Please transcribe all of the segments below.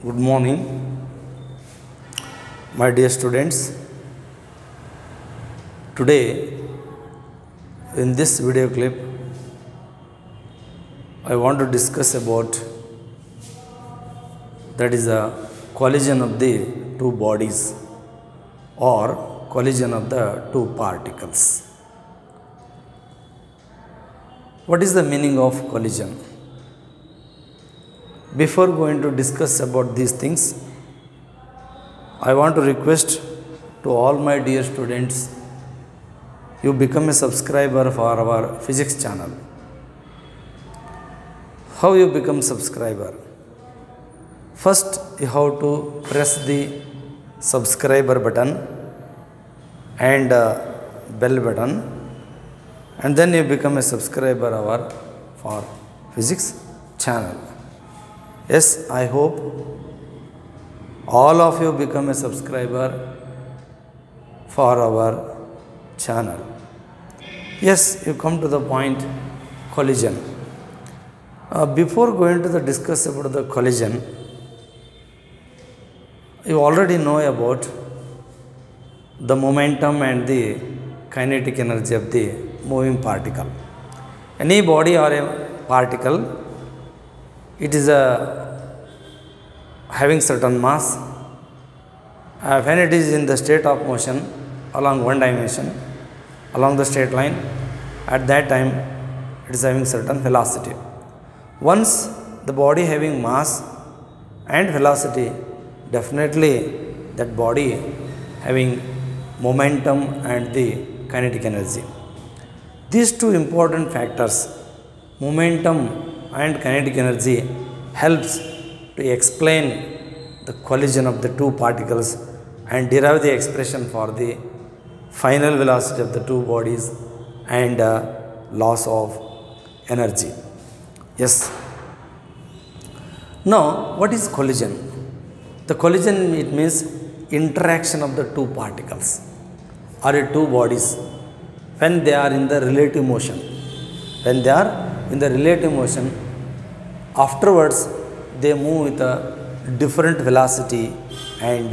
Good morning, my dear students. Today, in this video clip, I want to discuss about that is a collision of the two bodies or collision of the two particles. What is the meaning of collision? Before going to discuss about these things, I want to request to all my dear students, you become a subscriber for our physics channel. How you become subscriber? First, you have to press the subscriber button and bell button, and then you become a subscriber for physics channel. Yes, I hope all of you become a subscriber for our channel. Yes, you come to the point collision. Before going to the discuss about the collision, you already know about the momentum and the kinetic energy of the moving particle. Any body or a particle, it is having certain mass. When it is in the state of motion along one dimension, along the straight line, at that time it is having certain velocity. Once the body having mass and velocity, definitely that body having momentum and the kinetic energy. These two important factors, momentum and kinetic energy, helps to explain the collision of the two particles and derive the expression for the final velocity of the two bodies and loss of energy. Yes. Now, what is collision? The collision, it means interaction of the two particles or two bodies when they are in the relative motion. When they are in the relative motion, afterwards they move with a different velocity and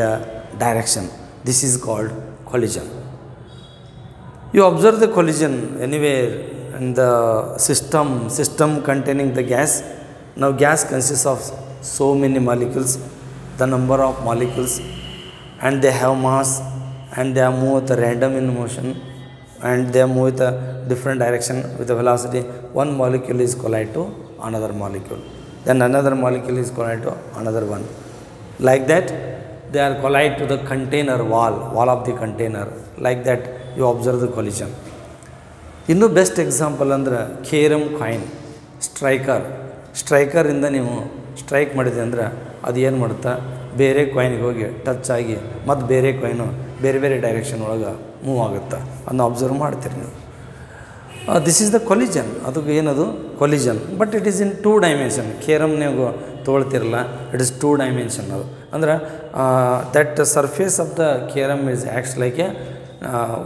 direction. This is called collision. You observe the collision anywhere in the system containing the gas. Now gas consists of so many molecules, the number of molecules, and they have mass and they move with a random in motion and they move with a different direction with a velocity. One molecule is collide to another molecule, then another molecule is collide to another one. Like that, they are collide to the container wall of the container. Like that, you observe the collision. Innu best example andre carom coin, striker ಇಂದ ನೀವು strike ಮಾಡಿದೆ ಅಂದ್ರೆ ಅದು ಏನು ಮಾಡುತ್ತಾ ಬೇರೆ ಕಾಯಿನ್ಗೆ ಹೋಗಿ touch ಆಗಿ ಮತ್ತು ಬೇರೆ ಕಾಯಿನು ಬೇರೆ ಬೇರೆ ಡೈರೆಕ್ಷನ್ ಒಳಗೆ ಮೂವ್ ಆಗುತ್ತೆ. ಅದನ್ನ ಅಬ್ಸರ್ವ್ ಮಾಡ್ತೀರಿ ನೀವು. This is the collision. ಅದಕ್ಕೆ ಏನದು collision, but it is in 2 dimension. Carrom ನೀವು ತೊಗೊಳ್ತಿರಲ್ಲ, ಇಟ್ ಇಸ್ 2 ಡೈಮೆನ್ಷನ್. ಅದು ಅಂದ್ರೆ that surface of the carrom is acts like A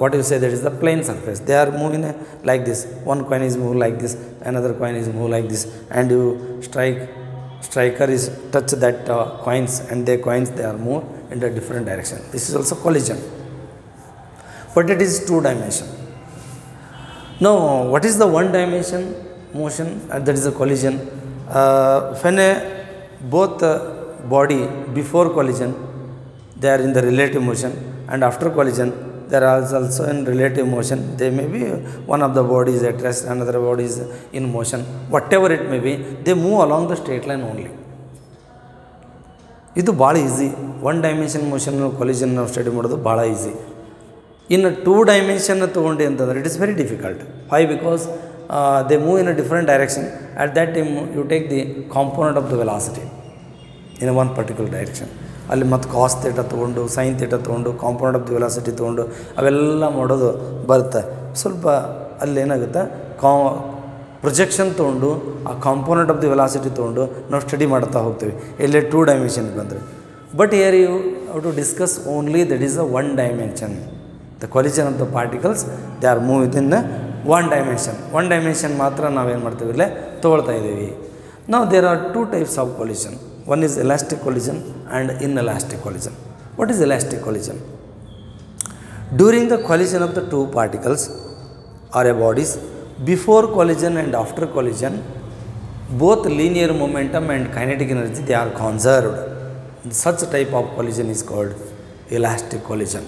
what you say, that is the plane surface. They are moving like this. One coin is moving like this, another coin is moving like this, and you striker is touch that coins, and their coins they are move in a different direction. This is also collision, but it is 2 dimension. Now, what is the 1 dimension motion? That is a collision. When both body before collision they are in the relative motion, and after collision they are also in relative motion. They may be one of the bodies at rest, another body is in motion. Whatever it may be, they move along the straight line only. ಇದು ಭಾಳ easy. 1 dimension motion collision ನಾವು study ಮಾಡೋದು ಭಾಳ easy. ಇನ್ನು 2 dimension ತೊಗೊಂಡು ಅಂತಂದರೆ it is very difficult. Why? Because they move in a different direction. At that time you take the component of the velocity in one particular direction. ಅಲ್ಲಿ ಮತ್ತು cos theta ತೊಗೊಂಡು sine theta ತೊಗೊಂಡು compound of the velocity ತೊಗೊಂಡು ಅವೆಲ್ಲ ಮಾಡೋದು ಬರುತ್ತೆ. ಸ್ವಲ್ಪ ಅಲ್ಲಿ ಏನಾಗುತ್ತೆ, ಪ್ರೊಜೆಕ್ಷನ್ ತೊಗೊಂಡು ಆ ಕಾಂಪೋನೆಂಟ್ ಆಫ್ ದಿ ವೆಲಾಸಿಟಿ ತೊಗೊಂಡು ನಾವು ಸ್ಟಡಿ ಮಾಡ್ತಾ ಹೋಗ್ತೀವಿ ಎಲ್ಲೇ 2 ಡೈಮೆನ್ಷನ್ಗೆ ಬಂದರೆ. But here you have to discuss only that is a 1 dimension. The collision of the particles they are move with in the 1 dimension. 1 dimension ಮಾತ್ರ ನಾವೇನು ಮಾಡ್ತೀವಿ ಇಲ್ಲೇ ತೊಗೊಳ್ತಾ ಇದ್ದೀವಿ. Now there are 2 types of collision. One is elastic collision and inelastic collision. What is elastic collision? During the collision of the two particles or a bodies, before collision and after collision, both linear momentum and kinetic energy, they are conserved. Such type of collision is called elastic collision.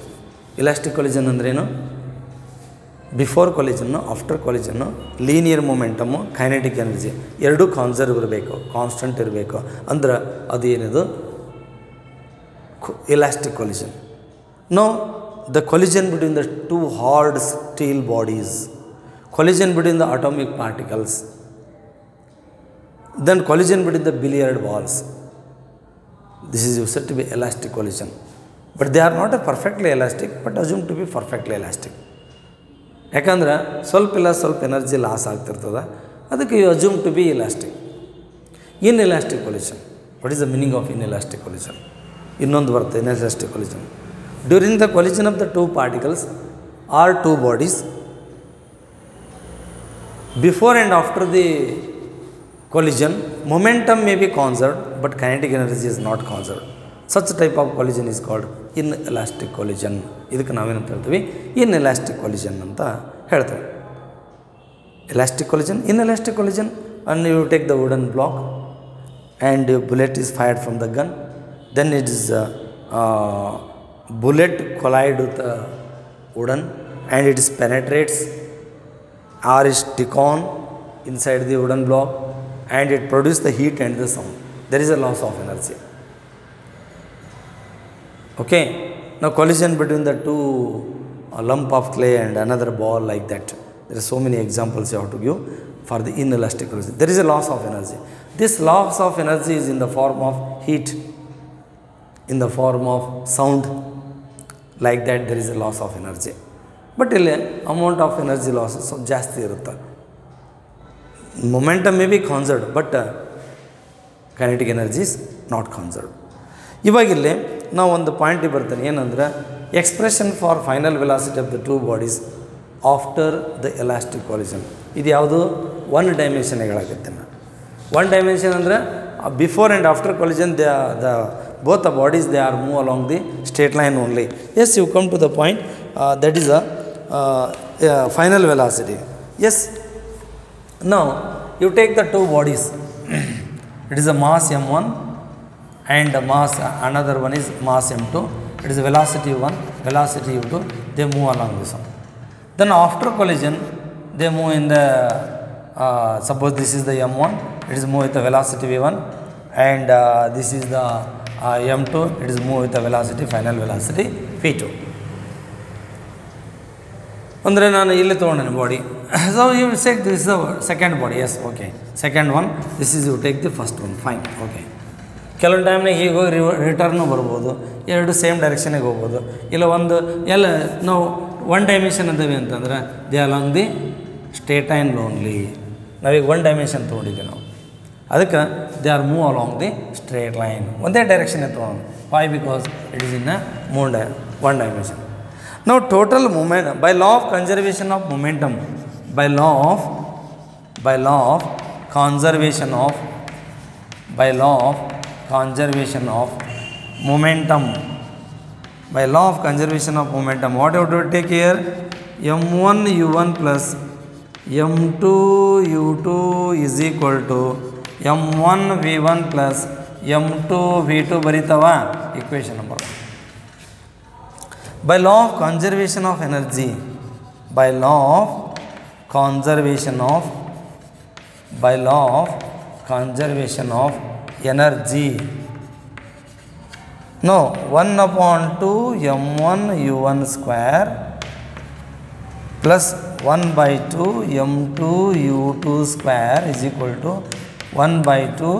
Elastic collision ಅಂದ್ರೇನು? Before collision after collision linear momentum kinetic energy ಎರಡೂ conserve ಇರಬೇಕು, constant ಇರಬೇಕು. ಅಂದ್ರೆ ಅದು ಏನಿದು elastic collision. No the collision between the two hard steel bodies, collision between the atomic particles, then collision between the billiard balls. This is said to be elastic collision. But they are not a perfectly elastic, but assumed to be perfectly elastic. ಯಾಕಂದ್ರೆ ಸ್ವಲ್ಪ energy loss ಆಗ್ತಿರ್ತದೆ, ಅದಕ್ಕೆ you assume to be elastic. Inelastic collision. What is the meaning of inelastic collision? ಇನ್ನೊಂದು ಬರುತ್ತೆ inelastic collision. During the collision of the two particles or two bodies, before and after the collision, momentum may be conserved, but kinetic energy is not conserved. Such type of collision is called inelastic collision. ಇದಕ್ಕೆ ನಾವೇನಂತ ಹೇಳ್ತೀವಿ? inelastic collision ಅಂತ ಹೇಳ್ತೇವೆ. Elastic collision, inelastic collision, and you take the wooden block and a bullet is fired from the gun, then it is bullet collide with the wooden and it is penetrates or is stick on inside the wooden block and it produces the heat and the sound. There is a loss of energy. Okay. Now collision between the two, a lump of clay and another ball like that. There are so many examples you have to give for the inelastic collision. There is a loss of energy. This loss of energy is in the form of heat, in the form of sound. Like that there is a loss of energy. But ಇಲ್ಲಿ amount of energy losses ಸ್ವಲ್ಪ ಜಾಸ್ತಿ ಇರುತ್ತೆ. Momentum may be conserved, but kinetic energy is not conserved. ಇವಾಗಿಲ್ಲಿ ನಾವು ಒಂದು ಪಾಯಿಂಟಿಗೆ ಬರ್ತೀನಿ, ಏನಂದ್ರೆ expression for final velocity of the two bodies after the elastic collision. ಇದು ಯಾವುದು? ಒನ್ ಡೈಮೆನ್ಷನ್ ಹೇಳಾಕತ್ತೀನಿ ನಾನು. ಒನ್ ಡೈಮೆನ್ಷನ್ ಅಂದರೆ before and after collision both the bodies they are move along the straight line only. Yes, you come to the point, that is a final velocity. Yes, now you take the two bodies. It is a mass m1 and a mass, another one is mass m2. It is a velocity 1, velocity u2. They move along this one. Then after collision they move in the suppose this is the m1, it is move with the velocity v1, and this is the m2, it is move with the velocity, final velocity v2. ಅಂದರೆ ನಾನು ಇಲ್ಲಿ ತೊಗೊಂಡೇನೆ body. So you take this the second body. Yes, okay, second one, this is you take the first one, fine, okay. ಕೆಲವೊಂದು ಟೈಮ್ನಾಗ ಹೀಗೆ ಹೋಗಿ return ಬರ್ಬೋದು, ಎರಡು ಸೇಮ್ ಡೈರೆಕ್ಷನಿಗೆ ಹೋಗ್ಬೋದು. ಇಲ್ಲ ಒಂದು ಎಲ್ಲ ನಾವು ಒನ್ ಡೈಮೆನ್ಷನ್ ಅದೇವೆ ಅಂತಂದ್ರೆ they along the straight line only. ನಾವೀಗ ಒನ್ ಡೈಮೆನ್ಷನ್ ತೊಗೊಂಡಿದ್ದೀವಿ ನಾವು, ಅದಕ್ಕೆ they are move along the straight line, ಒಂದೇ ಡೈರೆಕ್ಷನ್ ತೊಗೊಂಡು. Why? Because it is in one dimension. Now total momentum, by law of conservation of momentum, by law of conservation of momentum, by law of conservation of momentum, what you have to take here? m1 u1 plus m2 u2 is equal to m1 v1 plus m2 v2 ಬರೀತಾವ equation number 1. By law of conservation of energy, by law of conservation of energy, no, 1 upon 2 m1 u1 square plus 1 by 2 m2 u2 square is equal to 1 by 2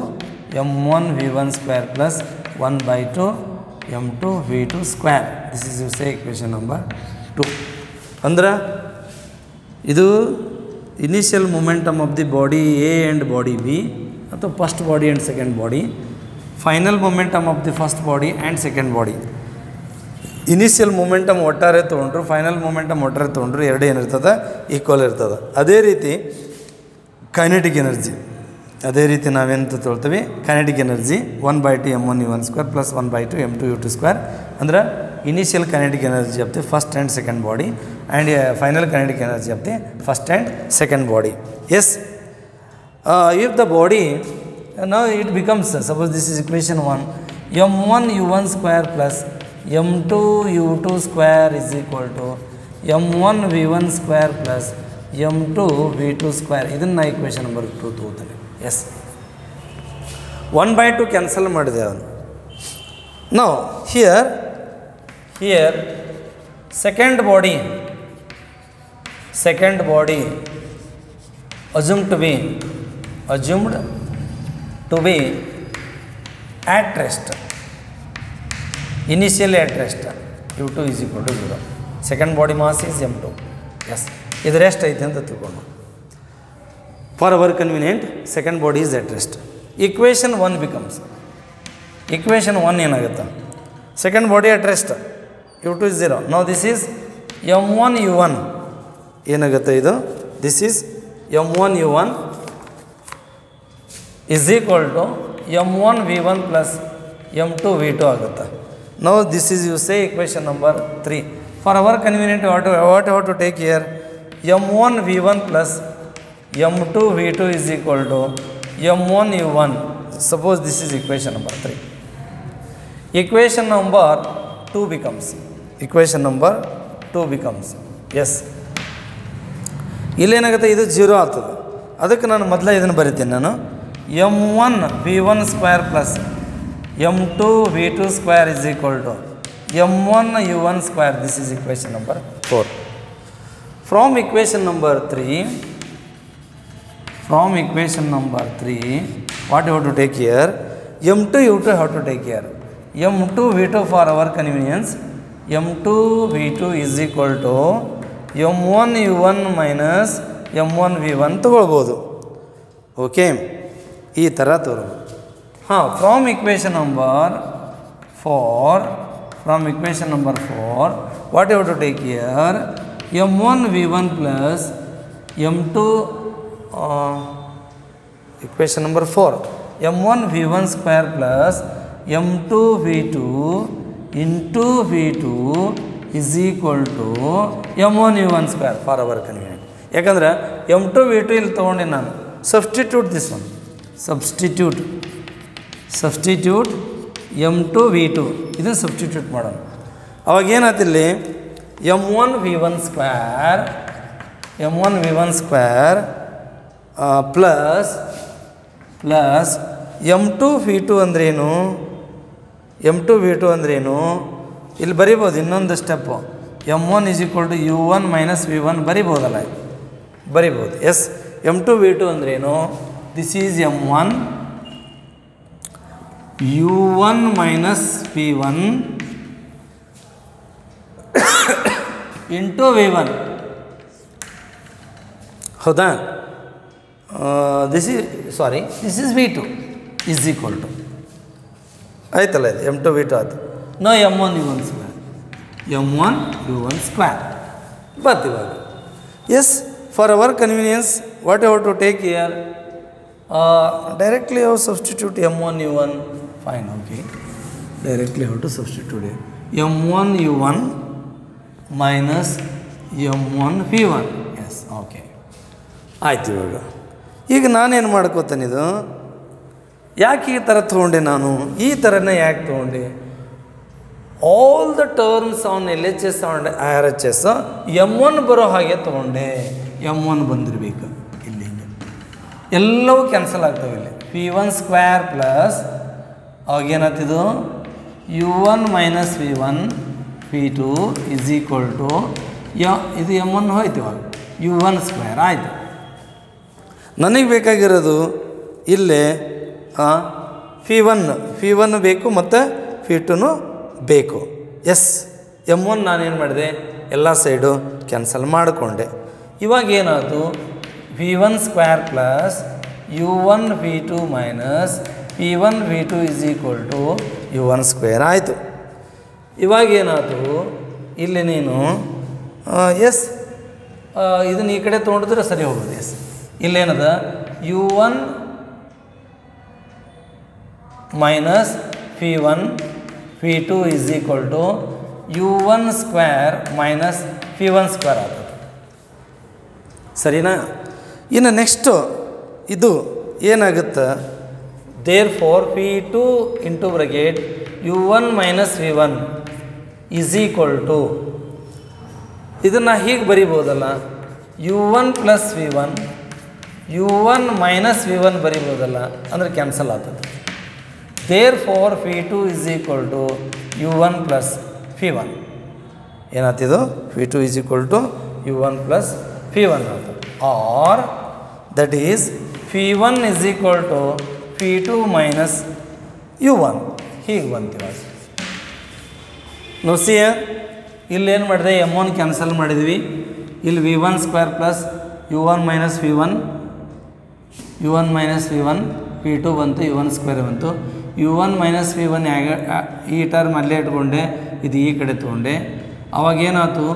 m1 v1 square plus 1 by 2 m2 v2 square. This is you say equation number 2. ಅಂದ್ರೆ ಇದು initial momentum of the body A and body B, ಅಥವಾ first body and second body, final momentum of the first body and second body. Initial momentum ಒಟ್ಟಾರೆ ತೊಗೊಂಡ್ರು, final momentum ಒಟ್ಟಾರೆ ತೊಗೊಂಡ್ರು, ಎರಡು ಏನಿರ್ತದೆ? Equal ಇರ್ತದೆ. ಅದೇ ರೀತಿ ಕೈನೆಟಿಕ್ ಎನರ್ಜಿ, ಅದೇ ರೀತಿ ನಾವೇನು ತೊಗೊಳ್ತೀವಿ kinetic energy 1/2 m1u1² plus 1/2 m2u2² ಅಂದ್ರೆ initial kinetic energy of the first and second body and final kinetic energy of the first and second body. Yes, if the body now it becomes, suppose this is equation 1, m1u1² plus m2u2² is equal to m1v1² plus m2v2². ಇದನ್ನು equation number 2 ತಗೋತಾನೆ. S, 1/2 cancel ಮಾಡಿದೆ ಅವನು. ನಾವು here second body assumed to be at rest, initially at rest, u2 is equal to 0. Second body mass is m2. Yes, ಇದು rest ಐತೆ ಅಂತ ತಿಳ್ಕೊಂಡು for our convenient second body is at rest. Equation 1 becomes, equation 1 ಏನಾಗುತ್ತೆ, second body at rest u2 is 0. Now this is m1u1 ಏನಾಗುತ್ತೆ ಇದು, this is m1u1 is equal to m1v1 plus m2v2 ಆಗುತ್ತೆ. Now this is you say equation number 3. For our convenient what have to take here, m1v1 plus m2v2 is equal to m1u1. Suppose this is equation number 3. Equation number 2 becomes, yes, ಇಲ್ಲೇನಾಗುತ್ತೆ, ಇದು 0 ಆಗ್ತದೆ. ಅದಕ್ಕೆ ನಾನು ಮೊದಲೇ ಇದನ್ನು ಬರಿತೀನಿ, ನಾನು m1v1² plus m2v2² is equal to m1u1². This is equation number 4. From equation number 3, what you have to take here, m2u2 have to take here. m2v2 for our convenience, m2v2 is equal to m1u1 minus m1v1 ತಗೊಳ್ಬೋದು. Okay, ಈ ಥರ ತೋರ್ಬೋದು. ಹಾಂ, from equation number 4, what you have to take here, m1v1 plus m2, equation number 4, m1v1² plus m2v2 into v2 is equal to m1u1² for our convenience. ಯಾಕಂದ್ರೆ m2v2 ಇಲ್ಲಿ ತೊಗೊಂಡೆ ನಾನು, substitute this one, substitute m2v2 ಇದನ್ನು substitute ಮಾಡೋಣ. ಅವಾಗ ಏನಾಯ್ತಿಲ್ಲಿ, m1v1² plus m2v2 ಅಂದ್ರೇನು, ಇಲ್ಲಿ ಬರಿಬೋದು ಇನ್ನೊಂದು step, m1 is equal to u1 minus v1 ಬರಿಬೋದಲ್ಲ, ಬರಿಬೋದು. ಎಸ್, m2v2 ಅಂದ್ರೇನು, this is m1 u1 minus v1 into v1, ಹೌದಾ, this is v2 is equal to, ಆಯ್ತಲ್ಲ, ಇದು m2v2 ಆಯ್ತು. ನೋ m1u1² ಬರ್ತೀವಾಗ. Yes, for our convenience what you have to take here, directly you have to substitute m1u1, fine, okay, directly you have to substitute it, m1u1 minus m1v1, yes, okay, ಆಯ್ತು. ಈಗ ನಾನೇನು ಮಾಡ್ಕೋತಾನೆ, ಇದು ಯಾಕೆ ಈ ಥರ ತೊಗೊಂಡೆ, ನಾನು ಈ ಥರನೇ ಯಾಕೆ ತೊಗೊಂಡೆ, all the terms on LHS and RHS m1 ಬರೋ ಹಾಗೆ ತೊಗೊಂಡೆ, m1 ಬಂದಿರಬೇಕು, ಇಲ್ಲಿ ಎಲ್ಲವೂ ಕ್ಯಾನ್ಸಲ್ ಆಗ್ತವೆ. ಇಲ್ಲಿ v1² ಪ್ಲಸ್ ಅವಾಗೇನಾಗ್ತಿದ್ದು u1 minus v1 v2 is equal to ಇದು m1 ಹೋಯ್ತು, ಇವಾಗ u1² ಆಯಿತು. ನನಗೆ ಬೇಕಾಗಿರೋದು ಇಲ್ಲೇ v1 ಬೇಕು ಮತ್ತು v2 ಬೇಕು. ಎಸ್, m1 ನಾನೇನು ಮಾಡಿದೆ, ಎಲ್ಲ ಸೈಡು ಕ್ಯಾನ್ಸಲ್ ಮಾಡಿಕೊಂಡೆ. ಇವಾಗ ಏನಾಯಿತು, v1² plus u1 v2 minus v1 v2 is equal to u1² ಆಯಿತು. ಇವಾಗ ಏನಾಯಿತು, ಇಲ್ಲಿ ನೀನು ಎಸ್ ಇದನ್ನು ಈ ಕಡೆ ತೊಗೊಂಡಿದ್ರೆ ಸರಿ ಹೋಗೋದು. ಎಸ್, ಇಲ್ಲೇನದ u1 minus phi1 phi2 is equal to u1 square minus phi1 square ಆಗ್ತದೆ. ಸರಿನಾ? ಇನ್ನು ನೆಕ್ಸ್ಟು ಇದು ಏನಾಗುತ್ತೆ, therefore phi2 into bracket u1 minus v1 is equal to, ಇದನ್ನು ಹೀಗೆ ಬರಿಬೋದಲ್ಲ, u1 plus v1 u1 minus v1 ಬರಿಬೋದಲ್ಲ, ಅಂದರೆ cancel ಆಗ್ತದೆ. Therefore phi2 is equal to u1 plus phi1. ಏನಾಗ್ತಿದು? phi2 is equal to u1 plus phi1 ಆಗ್ತದೆ. Or that is phi1 is equal to phi2 minus u1. ಹೀಗೆ ಬಂತೀವಿ. ನೋಸಿಯ ಇಲ್ಲೇನು ಮಾಡಿದೆ, m1 cancel ಮಾಡಿದ್ವಿ. ಇಲ್ಲಿ v1 square plus u1 minus v1 u1 minus v1 p2 ಬಂತು, u1 square ಬಂತು. u1 minus v1 ಈ term ಅಲ್ಲೇ ಇಟ್ಕೊಂಡೆ, ಇದು ಈ ಕಡೆ ತೊಗೊಂಡೆ. ಅವಾಗೇನಾಯ್ತು,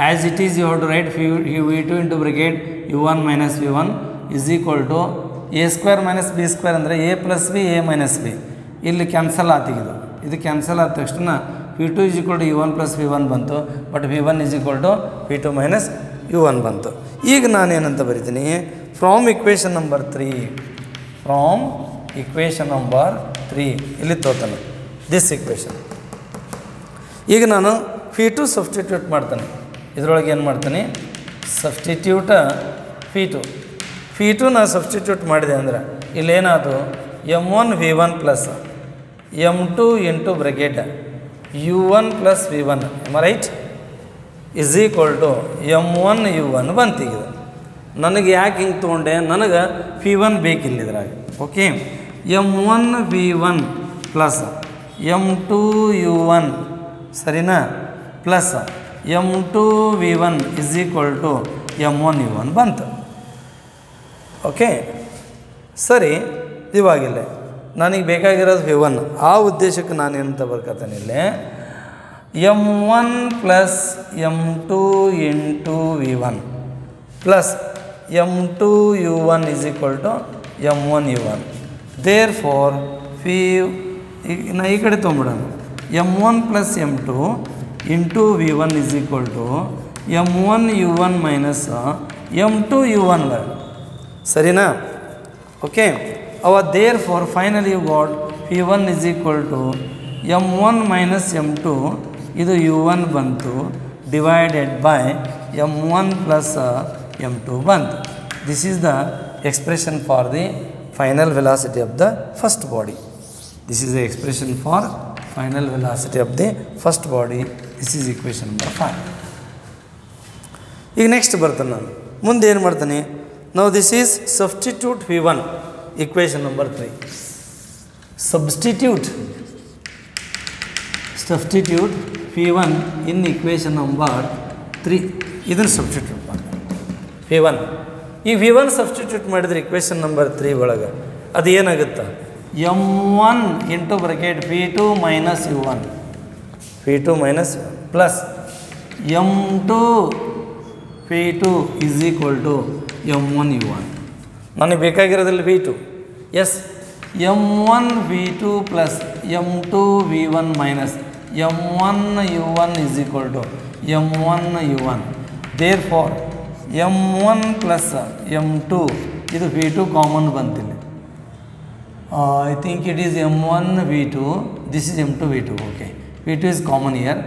as it is you have to write v2 into bracket u1 minus v1 is equal to a square minus B square ಅಂದರೆ a plus B a minus B. ಇಲ್ಲಿ ಕ್ಯಾನ್ಸಲ್ ಆತಿಗಿದು, ಇದು ಕ್ಯಾನ್ಸಲ್ ಆದ ತಕ್ಷಣ v2 is equal to u1 plus v1 ಬಂತು, but v1 is equal to v2 minus u1 ಬಂತು. ಈಗ ನಾನೇನಂತ ಬರಿತೀನಿ, from equation number 3, from equation number 3 ಇಲ್ಲಿ ತೋತಾನೆ ದಿಸ್ ಇಕ್ವೇಷನ್. ಈಗ ನಾನು phi2 ಸಬ್ಸ್ಟಿಟ್ಯೂಟ್ ಮಾಡ್ತಾನೆ. ಇದರೊಳಗೆ ಏನು ಮಾಡ್ತಾನೆ, ಸಬ್ಸ್ಟಿಟ್ಯೂಟ phi2 ನಾನು ಸಬ್ಸ್ಟಿಟ್ಯೂಟ್ ಮಾಡಿದೆ ಅಂದರೆ ಇಲ್ಲೇನಾದರೂ m1 v1 plus m2 into bracket u1 plus v1 right is equal to m1 u1 ಬಂತೀಗಿದೆ. ನನಗೆ ಯಾಕೆ ಹಿಂಗೆ ತೊಗೊಂಡೆ, ನನಗೆ phi1 ಬೇಕಿಲ್ಲಿದ್ರಾಗ. Okay, m1 v1 plus m2 u1 ಸರಿನಾ, plus m2 v1 is equal to m1 u1 ಬಂತು. ಓಕೆ ಸರಿ, ಇವಾಗಿಲ್ಲ ನನಗೆ ಬೇಕಾಗಿರೋದು v1. ಆ ಉದ್ದೇಶಕ್ಕೆ ನಾನೇನಂತ ಬರ್ಕತ್ತಾನೆ ಇಲ್ಲಿ, m1 plus m2 into v1 plus m2 u1 is equal to m1 u1. Therefore ನಾ ಈ ಕಡೆ ತೊಗೊಂಬಿಡೋಣ, m1 plus m2 into v1 is equal to m1 u1 minus m2 u1 ಸರಿನಾ. ಓಕೆ, ಅವ therefore finally you got p1 is equal to m1 minus m2, ಇದು u1 ಬಂತು, divided by m1 plus m2 ಬಂತು. This is the expression for the final velocity of the first body. This is the expression for final velocity of the first body. This is equation number 5. ಈಗ next ಬರ್ತಾನೆ ನಾನು, ಮುಂದೆ ಏನು ಮಾಡ್ತಾನೆ, ನಾವು this is substitute v1 equation number 3. Substitute v1 in equation number 3. ಇದನ್ನು substitute ಮಾಡ್ತಾರೆ v1. ಈ v1 ಸಬ್ಸ್ಟಿಟ್ಯೂಟ್ ಮಾಡಿದ್ರೆ ಇಕ್ವೇಷನ್ ನಂಬರ್ 3 ಒಳಗೆ ಅದು ಏನಾಗುತ್ತೆ, m1 into bracket p2 minus u1 p2 minus plus m2 p2 is equal to m1 u1. ನನಗೆ ಬೇಕಾಗಿರೋದ್ರಲ್ಲಿ v2. Yes, m1 v2 plus m2 v1 minus m1 u1 is equal to m1 u1. Therefore m1 plus m2, ಇದು v2 common ಬಂತಿಲ್ಲ. I think it is m1 v2, this is m2 v2. Okay, v2 is common here.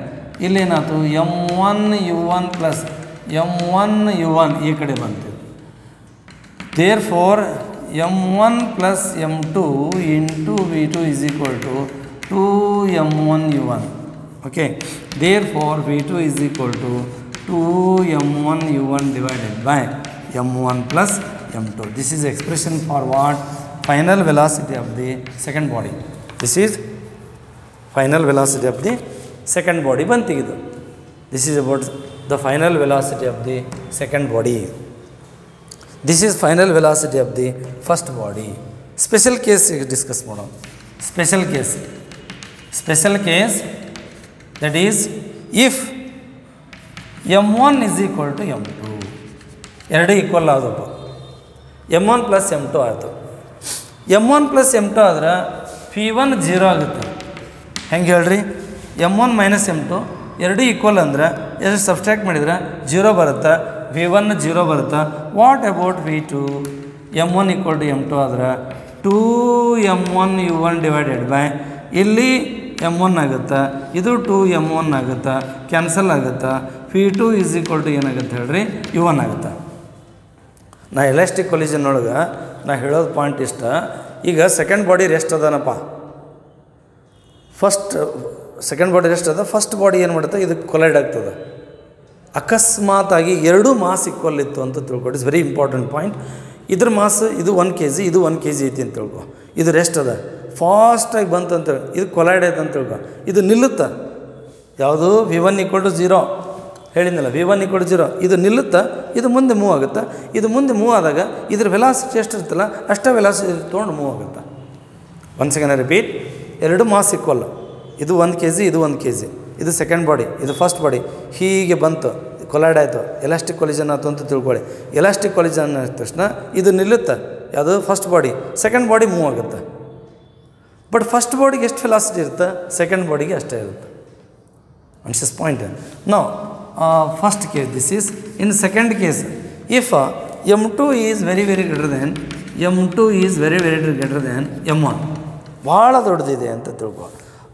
ಇಲ್ಲೇನಾಯ್ತು, m1 u1 plus m1 u1 ಈ ಕಡೆ ಬಂತು. There for m1 plus m2 into v2 is equal to 2m1 u1. Okay, therefore v2 is equal to 2m1 u1 divided by m1 plus m2. This is expression for what? Final velocity of the second body. This is final velocity of the second body. Bantigidu. This is about the final velocity of the second body. This is final velocity of the first body. Special case discuss model. Special case that is if m1 is equal to m2. ಎರಡು equal ಆದಪ್ಪ, m1 plus m2 ಆಯಿತು. m1 plus m2 ಆದ್ರೆ P1 0 ಆಗುತ್ತೆ. ಹೆಂಗೆ ಹೇಳ್ರಿ, M1 minus M2 ಎರಡು equal ಅಂದ್ರೆ ಎಷ್ಟು subtract ಮಾಡಿದ್ರೆ 0 ಬರುತ್ತೆ, V1 0 ಬರುತ್ತೆ. What about V2? M1 equal to M2 ಆದ್ರೆ 2M1 U1 ಡಿವೈಡೆಡ್ ಬೈ ಇಲ್ಲಿ M1 ಆಗುತ್ತೆ, ಇದು 2M1 ಆಗುತ್ತೆ, ಕ್ಯಾನ್ಸಲ್ ಆಗುತ್ತೆ. P2 ಈಸ್ ಈಕ್ವಲ್ ಟು ಏನಾಗುತ್ತೆ ಹೇಳ್ರಿ, U1 ಆಗುತ್ತೆ. ನಾ ಎಲಾಸ್ಟಿಕ್ ಕೊಲಿಜನ್ ಒಳಗೆ ನಾ ಹೇಳೋದು ಪಾಯಿಂಟ್ ಇಷ್ಟ. ಈಗ ಸೆಕೆಂಡ್ ಬಾಡಿ ರೆಸ್ಟ್ ಅದನಪ್ಪ, ಸೆಕೆಂಡ್ ಬಾಡಿ ರೆಸ್ಟ್ ಅದ, ಫಸ್ಟ್ ಬಾಡಿ ಏನು ಮಾಡುತ್ತೆ, ಇದಕ್ಕೆ ಕೊಲೈಡ್ ಆಗ್ತದೆ. ಅಕಸ್ಮಾತಾಗಿ ಎರಡು ಮಾಸ್ ಈಕ್ವಲ್ ಇತ್ತು ಅಂತ ತಿಳ್ಕೊಡಿ. It's very important point. ಇದ್ರ ಮಾಸ್ ಇದು 1 kg, ಇದು 1 kg ಐತಿ ಅಂತ ತಿಳ್ಕೊ. ಇದು ರೆಸ್ಟ್ ಅದ, ಫಾಸ್ಟಾಗಿ ಬಂತು ಅಂತ ಇದು ಕೊಲೈಡ್ ಆಯ್ತು ಅಂತ ತಿಳ್ಕೊ. ಇದು ನಿಲ್ಲುತ್ತಾ, ಯಾವುದು V1 = 0 ಹೇಳಿದ್ನಲ್ಲ, V1 = 0. ಇದು ನಿಲ್ಲುತ್ತಾ, ಇದು ಮುಂದೆ ಮೂವ್ ಆಗುತ್ತೆ. ಇದು ಮುಂದೆ ಮೂವ್ ಆದಾಗ ಇದ್ರ ವೆಲಾಸಿಟಿ ಎಷ್ಟು ಇರ್ತಲ್ಲ ಅಷ್ಟೇ ವೆಲಾಸಿಟಿ ತೊಗೊಂಡು ಮೂವ್ ಆಗುತ್ತೆ. ಒನ್ಸ್ ಅಗೇನ್ ರಿಪೀಟ್, ಎರಡು ಮಾಸ್ ಈಕ್ವಲ್, ಇದು 1 kg, ಇದು 1 kg. ಇದು ಸೆಕೆಂಡ್ ಬಾಡಿ, ಇದು ಫಸ್ಟ್ ಬಾಡಿ. ಹೀಗೆ ಬಂತು, ಕೊಲೈಡ್ ಆಯಿತು, ಎಲಾಸ್ಟಿಕ್ ಕೊಲಿಜನ್ ಆಯಿತು ಅಂತ ತಿಳ್ಕೊಳ್ಳಿ. ಎಲಾಸ್ಟಿಕ್ ಕೊಲಿಜನ್ ಆದ ತಕ್ಷಣ ಇದು ನಿಲ್ಲುತ್ತೆ, ಯಾವುದು first body. Second body move ಆಗುತ್ತೆ. ಬಟ್ ಫಸ್ಟ್ ಬಾಡಿಗೆ ಎಷ್ಟು ವೆಲಾಸಿಟಿ ಇರುತ್ತೆ, ಸೆಕೆಂಡ್ ಬಾಡಿಗೆ ಅಷ್ಟೇ ಇರುತ್ತೆ. ಅಂಡ್ ದಿಸ್ ಪಾಯಿಂಟ್ ನಾವು first case this is. In second case, if M2 is very greater than M2 is very greater than M1, ಭಾಳ ದೊಡ್ಡದಿದೆ ಅಂತ ತಿಳ್ಕೊ.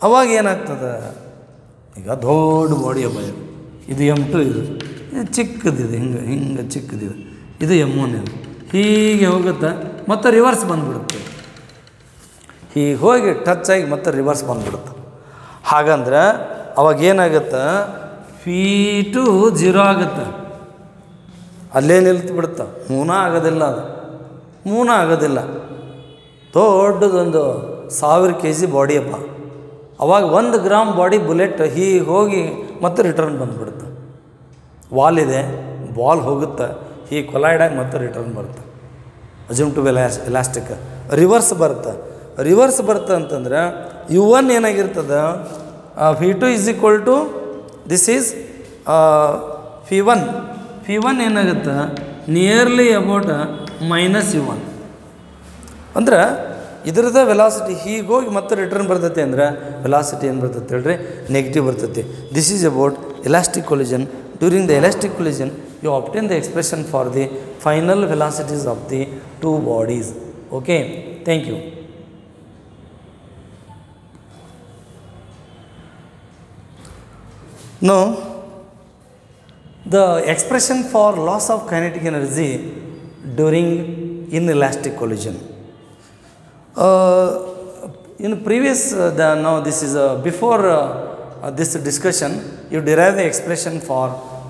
ಅವಾಗ ಏನಾಗ್ತದೆ, ಈಗ ದೊಡ್ಡ ಬಾಡಿ ಅಪ್ಪ, ಇದು M2, ಇದು ಚಿಕ್ಕದಿದೆ, ಹಿಂಗೆ ಚಿಕ್ಕದಿದೆ, ಇದು M1 ಇದು. ಹೀಗೆ ಹೋಗುತ್ತೆ, ಮತ್ತು ರಿವರ್ಸ್ ಬಂದುಬಿಡುತ್ತೆ. ಹೀಗೆ ಹೋಗಿ ಟಚ್ ಆಗಿ ಮತ್ತೆ ರಿವರ್ಸ್ ಬಂದುಬಿಡುತ್ತೆ. ಹಾಗಂದ್ರೆ ಅವಾಗ ಏನಾಗುತ್ತೆ, P2 0 ಆಗುತ್ತೆ, ಅಲ್ಲೇ ನಿಲ್ತು ಬಿಡುತ್ತೆ. ಮೂನ ಆಗೋದಿಲ್ಲ, ಅದು ಮೂನ ಆಗೋದಿಲ್ಲ. ದೊಡ್ಡದೊಂದು 1000 kg ಬಾಡಿಯಪ್ಪ. ಅವಾಗ 1 ಗ್ರಾಮ್ ಬಾಡಿ ಬುಲೆಟ್ ಹೀಗೆ ಹೋಗಿ ಮತ್ತೆ ರಿಟರ್ನ್ ಬಂದುಬಿಡುತ್ತೆ. ವಾಲ್ ಇದೆ, ಬಾಲ್ ಹೋಗುತ್ತೆ, ಹೀಗೆ ಕೊಲೈಡಾಗಿ ಮತ್ತೆ ರಿಟರ್ನ್ ಬರುತ್ತೆ. ಅಸ್ಯೂಮ್ ಟು ಎಲಾಸ್ಟಿಕ್ ರಿವರ್ಸ್ ಬರುತ್ತೆ ಅಂತಂದ್ರೆ U1 ಏನಾಗಿರ್ತದೆ, V2 = this is P1 ಏನಾಗುತ್ತೆ, ನಿಯರ್ಲಿ ಅಬೌಟ್ -U1. ಅಂದ್ರೆ ಇದ್ರದ್ದು ವೆಲಾಸಿಟಿ ಹೀಗೆ ಹೋಗಿ ಮತ್ತೆ ರಿಟರ್ನ್ ಬರ್ತೈತೆ ಅಂದ್ರೆ ವೆಲಾಸಿಟಿ ಏನು ಬರ್ತೈತೆ ಹೇಳ್ರಿ, ನೆಗೆಟಿವ್ ಬರ್ತೈತಿ. This is about elastic collision. During the elastic collision you obtain the expression for the final velocities of the two bodies. Okay, thank you. Now, the expression for loss of kinetic energy during inelastic collision. In previous, now this is before this discussion, you derive the expression for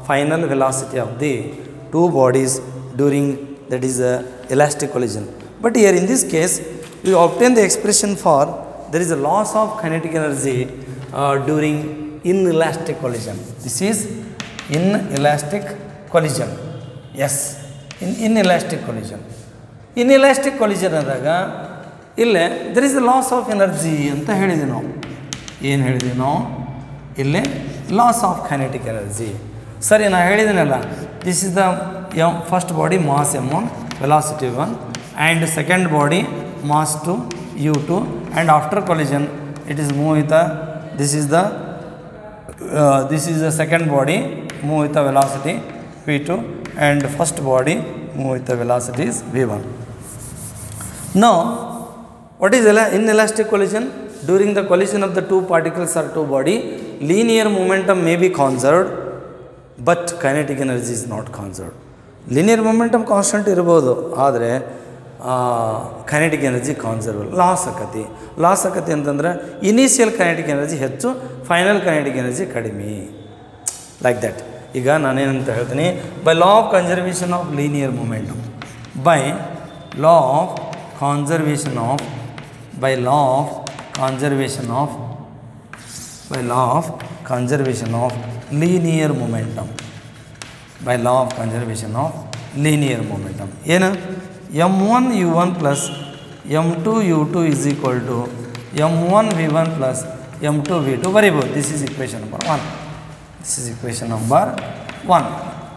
final velocity of the two bodies during, that is elastic collision. But here in this case, you obtain the expression for there is a loss of kinetic energy during inelastic collision. This is inelastic collision. Yes, inelastic collision. Inelastic collision ಆದಾಗ ಇಲ್ಲೇ there is a loss of energy ಅಂತ ಹೇಳಿದ್ವಿ ನಾವು. ಏನು ಹೇಳಿದ್ವಿ ನಾವು ಇಲ್ಲೇ, loss of kinetic energy. ಸರಿ, ನಾನು ಹೇಳಿದ್ದೀನಲ್ಲ, this is the first body mass M1, velocity 1, and second body mass 2 U2, and after collision it is move with the, this is the second body move with the velocity V2, and first body move with the velocity is V1. Now, what is inelastic collision? During the collision of the two particles or two body, linear momentum may be conserved, but kinetic energy is not conserved. Linear momentum constant ಇರಬಹುದು, ಆದರೆ kinetic energy ಕಾನ್ಸರ್ವ್ loss ಆಕತಿ ಅಂತಂದ್ರೆ initial kinetic energy ಹೆಚ್ಚು, final kinetic energy ಕಡಿಮೆ, like that. ಈಗ ನಾನೇನಂತ ಹೇಳ್ತೀನಿ, by law of conservation of linear momentum, by law of conservation of linear momentum, ಏನು M1 U1 plus M2 U2 is equal to M1 V1 plus M2 V2. Very good. This is equation number 1.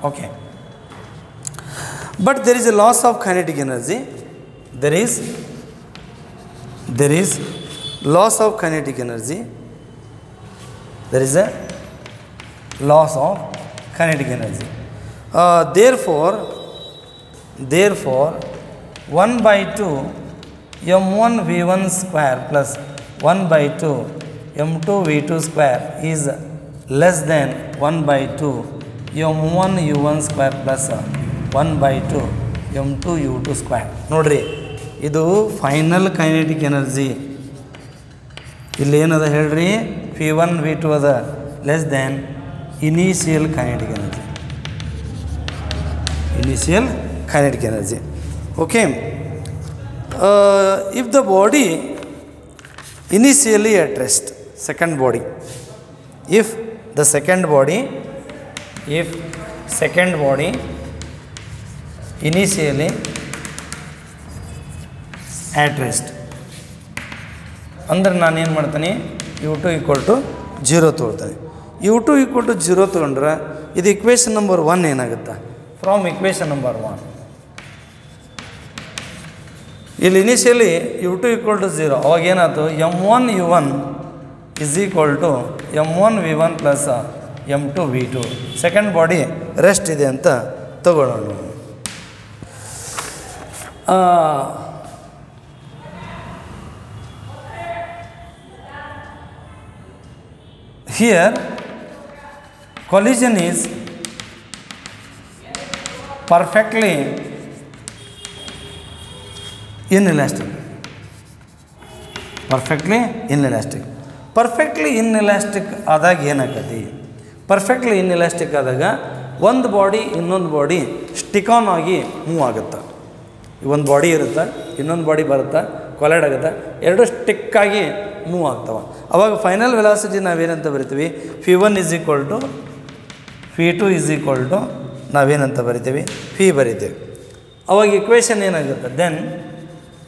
Okay. But there is a loss of kinetic energy. There is loss of kinetic energy, there is a loss of kinetic energy. Therefore 1 by 2 m1 v1 square plus 1 by 2 m2 v2 square is less than 1 by 2 m1 u1 square plus 1 by 2 m2 u2 square. ನೋಡ್ರಿ ಇದು final kinetic energy. ಇಲ್ಲಿ ಏನದ ಹೇಳ್ರಿ, v1 v2 ಅದ less than initial kinetic energy. Initial kinetic energy. Okay. If the body initially at rest, second body, if second body initially at rest, ಅಂದ್ರೆ ನಾನು ಏನು ಮಾಡ್ತೀನಿ, u2 = 0 ತೊಗೊಳ್ತೀನಿ. u2 = 0 ತೊಗೊಂಡ್ರೆ ಇದು ಇಕ್ವೇಷನ್ ನಂಬರ್ 1 ಏನಾಗುತ್ತೆ? ಫ್ರಾಮ್ ಇಕ್ವೇಷನ್ ನಂಬರ್ 1 ಇಲ್ಲಿ ಇನಿಷಿಯಲಿ u2 = 0, ಅವಾಗ ಏನಾಯ್ತು, m1 u1 = m1 v1 plus m2 v2. Second body rest ಇದೆ ಅಂತ ತಗೊಳ್ಳೋಣ. Here collision is perfectly inelastic. Perfectly inelastic ಆದಾಗ ಏನಾಗತ್ತೆ? ಪರ್ಫೆಕ್ಟ್ಲಿ ಇನ್ಎಲಾಸ್ಟಿಕ್ ಆದಾಗ ಒಂದು ಬಾಡಿ ಇನ್ನೊಂದು ಬಾಡಿ ಸ್ಟಿಕ್ ಆನ್ ಆಗಿ ಮೂವ್ ಆಗುತ್ತೆ. ಒಂದು ಬಾಡಿ ಇರುತ್ತೆ, ಇನ್ನೊಂದು ಬಾಡಿ ಬರುತ್ತೆ, ಕೊಲೈಡ್ ಆಗುತ್ತೆ, ಎರಡು ಸ್ಟಿಕ್ ಆಗಿ ಮೂವ್ ಆಗ್ತವೆ. ಅವಾಗ ಫೈನಲ್ ವೆಲಾಸಿಟಿ ನಾವೇನಂತ ಬರಿತೀವಿ, v1 = v2 ನಾವೇನಂತ ಬರಿತೀವಿ, ಫಿ ಬರಿತೀವಿ. ಅವಾಗ ಇಕ್ವೇಷನ್ ಏನಾಗುತ್ತೆ? Then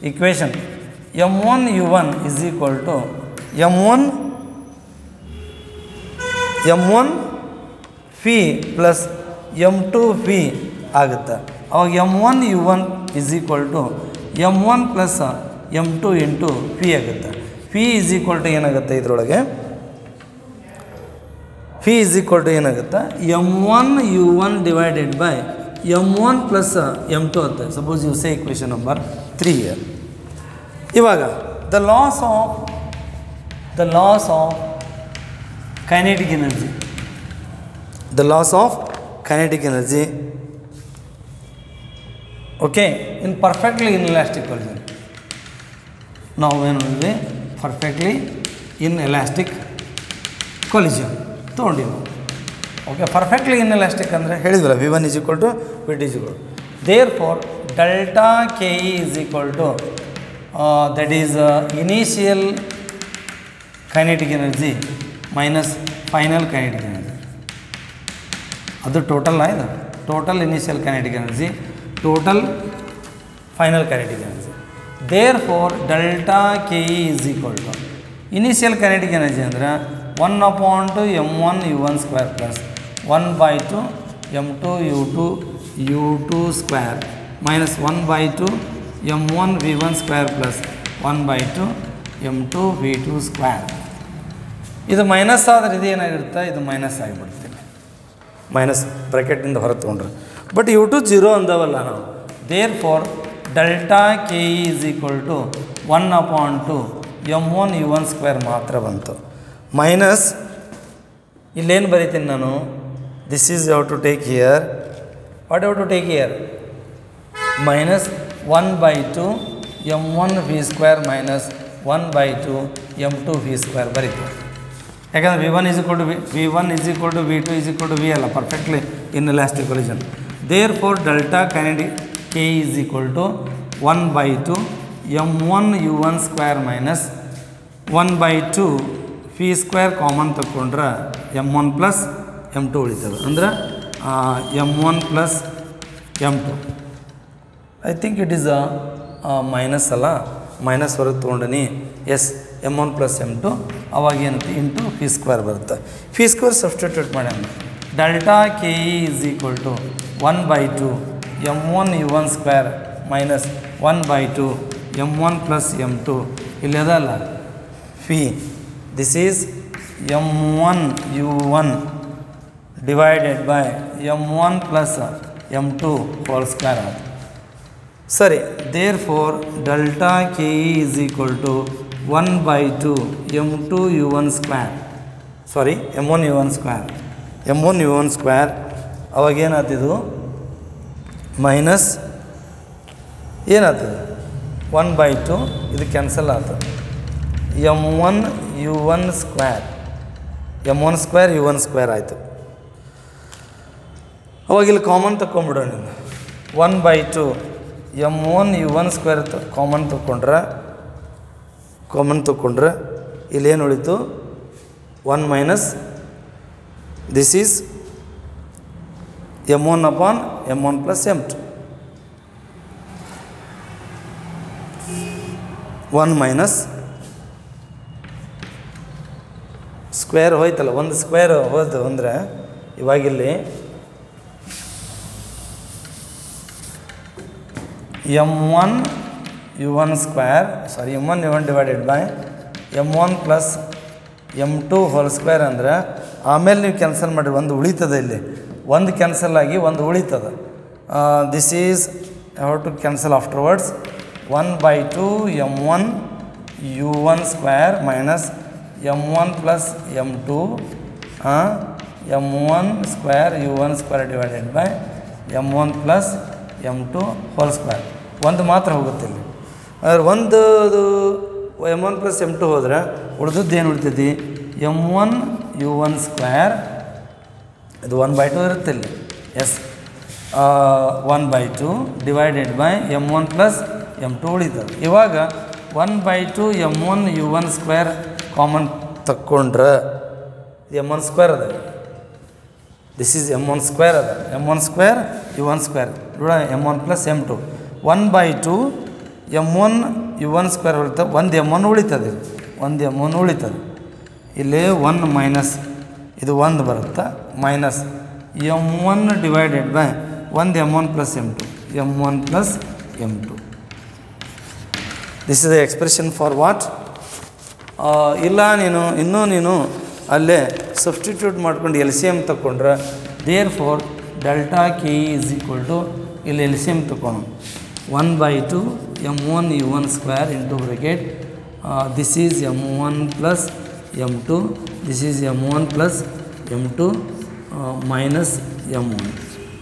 equation m1 u1 = m1 phi plus m2 phi ಆಗುತ್ತೆ. ಅವಾಗ m1 u1 = m1 plus m2 into ಫಿ ಆಗುತ್ತೆ. ಫಿ ಏನಾಗುತ್ತೆ ಇದರೊಳಗೆ? ಫಿ ಏನಾಗುತ್ತೆ? m1 u1 divided by m1 plus m2 ಅಂತ. Suppose you say equation number 3 here. ಇವಾಗ the loss of kinetic energy okay in perfectly inelastic collision. ನಾವು ಏನು ಮಾಡಿದ್ವಿ, ಪರ್ಫೆಕ್ಟ್ಲಿ ಇನ್ಎಲಾಸ್ಟಿಕ್ collision ತೊಗೊಂಡಿವಿ. ಓಕೆ, ಪರ್ಫೆಕ್ಟ್ಲಿ ಇನ್ಎಲಾಸ್ಟಿಕ್ ಅಂದರೆ ಹೇಳಿದ್ವಲ್ಲ, v1 = v2 therefore delta ke that is initial kinetic energy minus final kinetic energy. ಅದು total ಆಯ್ತು, total initial kinetic energy, total final kinetic energy. therefore delta ke initial kinetic energy ಅಂದರೆ 1/2 m1 u1 square plus 1/2 m2 u2 square minus 1/2 m1 v1 square plus 1/2 m2 v2 square. ಇದು minus ಆದರೆ ಇದು ಏನಾಗಿರುತ್ತೆ, ಇದು minus ಆಗಿಬಿಡ್ತೀನಿ, minus ಬ್ರ್ಯಾಕೆಟಿಂದ ಹೊರ ತೊಗೊಂಡ್ರೆ. But u2 0 ಅಂದವಲ್ಲ ನಾವು. therefore delta ke = 1/2 m1 u1 square ಮಾತ್ರ ಬಂತು. ಮೈನಸ್ ಇಲ್ಲೇನು ಬರೀತೀನಿ ನಾನು, this is how to take here, what how to take here, minus 1/2 m1 v square minus 1/2 m2 v square ಬರೀತೀವಿ. ಯಾಕಂದರೆ v1 = v2 = v ಅಲ್ಲ, perfectly inelastic collision. therefore delta kinetic ke = 1/2 m1 u1 square minus 1/2 ಫಿ square common ತಗೊಂಡ್ರೆ m1 plus m2 ಉಳಿತದೆ. ಅಂದ್ರೆ m1 plus m2. I think it is minus ಅಲ್ಲ, minus ಹೊರಗೆ ತೊಗೊಂಡನಿ. ಎಸ್, m1 ಪ್ಲಸ್ m2 ಅವಾಗ ಏನಂತ ಇಂಟು ಫಿ ಸ್ಕ್ವೇರ್ ಬರುತ್ತೆ. ಫಿ ಸ್ಕ್ವೇರ್ ಸಬ್ಸ್ಟಿಟ್ಯೂಟ್ ಮಾಡೋಣ. Delta ke = 1/2 m1 u1 square minus 1/2 m1 plus m2 ಇಲ್ಲಿ ಅದಲ್ಲ P. This is m1 u1 divided by m1 plus m2 whole square. Sorry, therefore delta Ke is equal to 1 by 2 m2 u1 square. Sorry, m1 u1 square. m1 u1 square ಅವಾಗೇನಾಗ್ತಿದ್ದು minus ಏನಾಗ್ತದೆ 1 by 2 ಇದು cancel ಆಗ್ತದೆ m1 u1 square m1 square u1 square ಆಯಿತು. ಅವಾಗ ಇಲ್ಲಿ common ತಗೊಂಡ್ಬಿಡೋಣ 1 by 2 m1 u1 square common ತಗೊಂಡ್ರೆ ಇಲ್ಲೇನು ಉಳಿತು 1 minus this is m1 upon m1 plus m2 1 minus square ಹೋಯ್ತಲ್ಲ, ಒಂದು ಸ್ಕ್ವೇರ್ ಹೋಯ್ತು ಅಂದರೆ ಇವಾಗಿಲ್ಲಿ m1 u1 square m1 u1 divided by m1 plus m2 whole square ಅಂದರೆ ಆಮೇಲೆ ನೀವು ಕ್ಯಾನ್ಸಲ್ ಮಾಡಿರಿ, ಒಂದು ಉಳಿತದೆ ಇಲ್ಲಿ, ಒಂದು ಕ್ಯಾನ್ಸಲ್ ಆಗಿ ಒಂದು ಉಳಿತದೆ. This is how to cancel afterwards 1 by 2 m1 u1 square minus m1 plus m2 m1 square u1 square divided by m1 plus m2 whole square. ಒಂದು ಮಾತ್ರ ಹೋಗುತ್ತೆ ಇಲ್ಲಿ, ಆದರೆ ಒಂದು m1 ಪ್ಲಸ್ m2 ಹೋದರೆ ಉಳಿದದ್ದು ಏನು ಉಳಿತೈತಿ m1 u1 ಸ್ಕ್ವೇರ್, ಇದು 1 by 2 ಇರುತ್ತೆ ಇಲ್ಲಿ, yes 1 by 2 divided by m1 plus m2 ಉಳಿತದೆ. ಇವಾಗ 1 by 2 m1 u1 square common ತಕ್ಕೊಂಡ್ರೆ m1 ಸ್ಕ್ವೇರ್ ಅದ, ದಿಸ್ ಈಸ್ m1 ಸ್ಕ್ವೇರ್ ಅದ, m1 ಸ್ಕ್ವೇರ್ u1 ಸ್ಕ್ವೇರ್ ನೋಡ m1 plus m2 1 by 2 m1 u1 square ಉಳಿತದೆ, ಒಂದು m1 ಉಳಿತದೆ, ಒಂದು m1 ಉಳಿತದೆ, ಇಲ್ಲಿ 1 ಮೈನಸ್ ಇದು 1 ಬರುತ್ತೆ ಮೈನಸ್ m1 ಡಿವೈಡೆಡ್ ಬೈ ಒಂದು m1 plus m2 m1 plus m2. This is the expression for what. ಇಲ್ಲ ನೀನು ಅಲ್ಲೇ ಸಬ್ಸ್ಟಿಟ್ಯೂಟ್ ಮಾಡ್ಕೊಂಡು ಎಲ್ ಸಿ ಎಮ್ ತಗೊಂಡ್ರೆ therefore delta K is equal to ಇಲ್ಲಿ ಎಲ್ ಸಿ ಎಮ್ ತಗೊಂಡು 1 by 2 m1 u1 square into bracket this is m1 plus m2 this is m1 plus m2 minus m1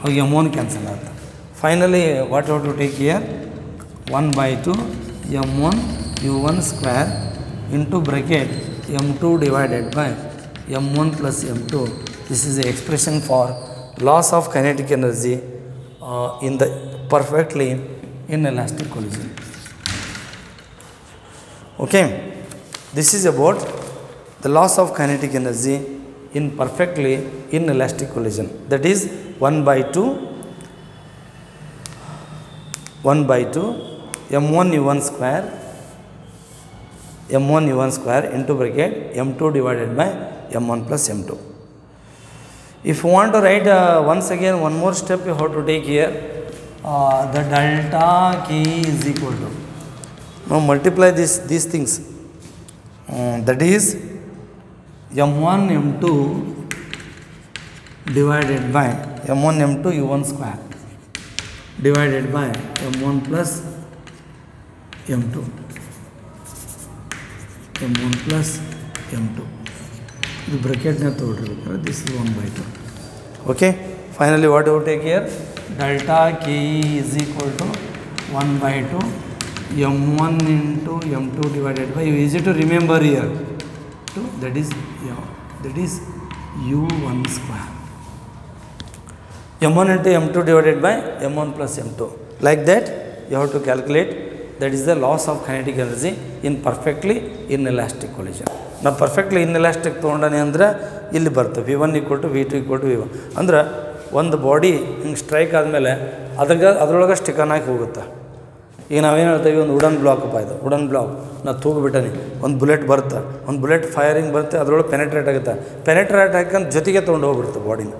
ಅವಾಗ m1 cancel ಆಗುತ್ತೆ. Finally what how to take here 1 by 2 m1 u1 square into bracket m2 divided by m1 plus m2. This is the expression for loss of kinetic energy in the perfectly inelastic collision. Okay, this is about the loss of kinetic energy in perfectly inelastic collision, that is 1 by 2 m1 u1 square m1 u1 square into bracket m2 divided by m1 plus m2. If you want to write once again one more step you have to take here the delta K is equal to, now multiply these things, that is m1 m2 divided by m1 m2 u1 square divided by m1 plus m2 m1 plus m2 ಇದು ಬ್ರಾಕೆಟ್ನ ತೊಗೊಳ್ಬೇಕಾದ್ರೆ this is 1 by 2. Okay, finally what you take here delta K is equal to 1 by 2 m1 into m2 divided by, easy to remember here, that is u1 square m1 into m2 divided by m1 plus m2. Like that you have to calculate, that is the loss of kinetic energy in perfectly inelastic collision. ನಾವು perfectly inelastic ತೊಗೊಂಡಾನೆ ಅಂದರೆ ಇಲ್ಲಿ ಬರ್ತವೆ v1 = v2 = v1 ಅಂದ್ರೆ ಒಂದು body ಹಿಂಗೆ strike ಆದಮೇಲೆ ಅದ್ರೊಳಗೆ ಸ್ಟಿಕನ್ ಆಗಿ ಹೋಗುತ್ತೆ. ಈಗ ನಾವೇನು ಹೇಳ್ತೀವಿ, ಒಂದು ವುಡನ್ ಬ್ಲಾಕ್ ಅಪ್ಪ, ಇದು ವುಡನ್ ಬ್ಲಾಕ್ ನಾನು ತೂಗಿಬಿಟ್ಟನಿ, ಒಂದು ಬುಲೆಟ್ ಬರುತ್ತೆ, ಒಂದು ಬುಲೆಟ್ ಫೈರಿಂಗ್ ಬರುತ್ತೆ, ಅದರೊಳಗೆ ಪೆನೆಟ್ರೇಟ್ ಆಗುತ್ತೆ, ಪೆನೆಟ್ರೇಟ್ ಹಾಕಂತ ಜೊತೆಗೆ ತೊಗೊಂಡು ಹೋಗ್ಬಿಡುತ್ತೆ ಬಾಡಿನ,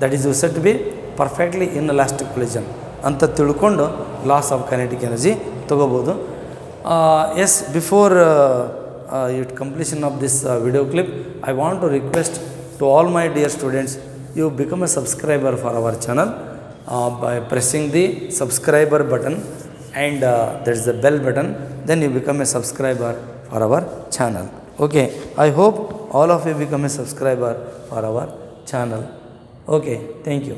that is set to be perfectly inelastic collision ಅಂತ ತಿಳ್ಕೊಂಡು ಲಾಸ್ ಆಫ್ ಕೈನೆಟಿಕ್ ಎನರ್ಜಿ ತೊಗೋಬೋದು. Yes, before at completion of this video clip, I want to request to all my dear students, you become a subscriber for our channel by pressing the subscriber button, and there is the bell button, then you become a subscriber for our channel. Okay, I hope all of you become a subscriber for our channel. Okay, thank you.